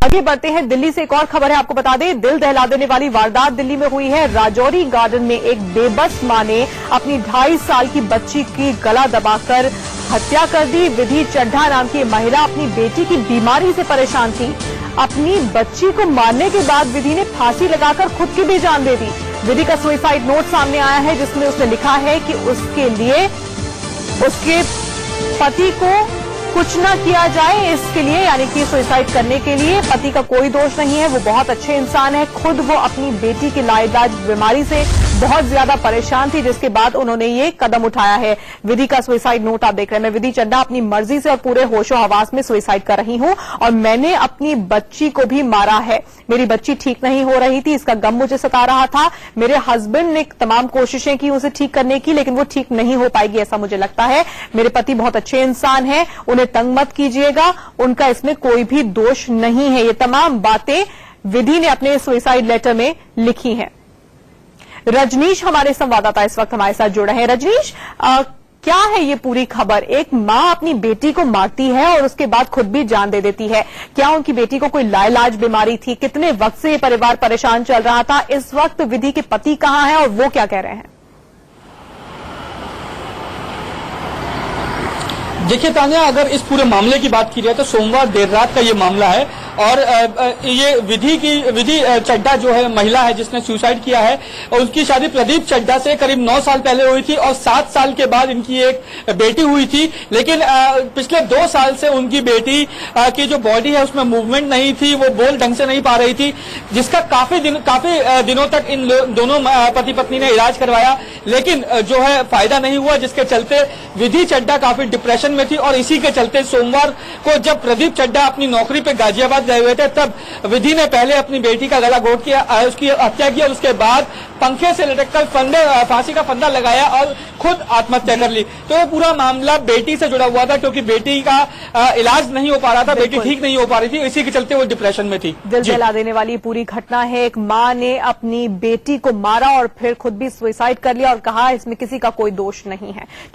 आगे बढ़ते हैं। दिल्ली से एक और खबर है, आपको बता दें, दिल दहला देने वाली वारदात दिल्ली में हुई है। राजौरी गार्डन में एक बेबस मां ने अपनी 2.5 साल की बच्ची की गला दबाकर हत्या कर दी। विधि चड्ढा नाम की महिला अपनी बेटी की बीमारी से परेशान थी। अपनी बच्ची को मारने के बाद विधि ने फांसी लगाकर खुद की भी जान दे दी। विधि का सुसाइड नोट सामने आया है, जिसमें उसने लिखा है कि उसके लिए उसके पति को कुछ न किया जाए, इसके लिए यानी कि सुसाइड करने के लिए पति का कोई दोष नहीं है। वो बहुत अच्छे इंसान है। खुद वो अपनी बेटी की लाइलाज बीमारी से बहुत ज्यादा परेशान थी, जिसके बाद उन्होंने ये कदम उठाया है। विधि का सुसाइड नोट आप देख रहे हैं। मैं विधि चड्ढा अपनी मर्जी से और पूरे होशो हवास में सुसाइड कर रही हूं और मैंने अपनी बच्ची को भी मारा है। मेरी बच्ची ठीक नहीं हो रही थी, इसका गम मुझे सता रहा था। मेरे हस्बैंड ने तमाम कोशिशें की उसे ठीक करने की, लेकिन वो ठीक नहीं हो पाएगी ऐसा मुझे लगता है। मेरे पति बहुत अच्छे इंसान हैं, उन्हें तंग मत कीजिएगा, उनका इसमें कोई भी दोष नहीं है। ये तमाम बातें विधि ने अपने सुसाइड लेटर में लिखी हैं। रजनीश हमारे संवाददाता इस वक्त हमारे साथ जुड़े हैं। रजनीश, क्या है ये पूरी खबर? एक मां अपनी बेटी को मारती है और उसके बाद खुद भी जान दे देती है। क्या उनकी बेटी को कोई लाइलाज बीमारी थी? कितने वक्त से ये परिवार परेशान चल रहा था? इस वक्त विधि के पति कहां हैं और वो क्या कह रहे हैं? देखिए तान्या, अगर इस पूरे मामले की बात की जाए तो सोमवार देर रात का ये मामला है और ये विधि चड्ढा जो है महिला है जिसने सुसाइड किया है, और उसकी शादी प्रदीप चड्ढा से करीब 9 साल पहले हुई थी और 7 साल के बाद इनकी एक बेटी हुई थी। लेकिन पिछले 2 साल से उनकी बेटी की जो बॉडी है उसमें मूवमेंट नहीं थी, वो बोल ढंग से नहीं पा रही थी, जिसका काफी दिनों तक इन दोनों पति पत्नी ने इलाज करवाया, लेकिन जो है फायदा नहीं हुआ, जिसके चलते विधि चड्ढा काफी डिप्रेशन में थी। और इसी के चलते सोमवार को जब प्रदीप चड्ढा अपनी नौकरी पे गाजियाबाद गए हुए थे, तब विधि ने पहले अपनी बेटी का गला घोट किया, उसकी हत्या की और उसके बाद पंखे से लटककर फांसी का फंदा लगाया और खुद आत्महत्या कर ली। तो ये पूरा मामला बेटी से जुड़ा हुआ था, क्योंकि बेटी का इलाज नहीं हो पा रहा था, बेटी ठीक नहीं हो पा रही थी, इसी के चलते वो डिप्रेशन में थी। दिल दहला देने वाली पूरी घटना है। एक मां ने अपनी बेटी को मारा और फिर खुद भी सुसाइड कर लिया और कहा इसमें किसी का कोई दोष नहीं है।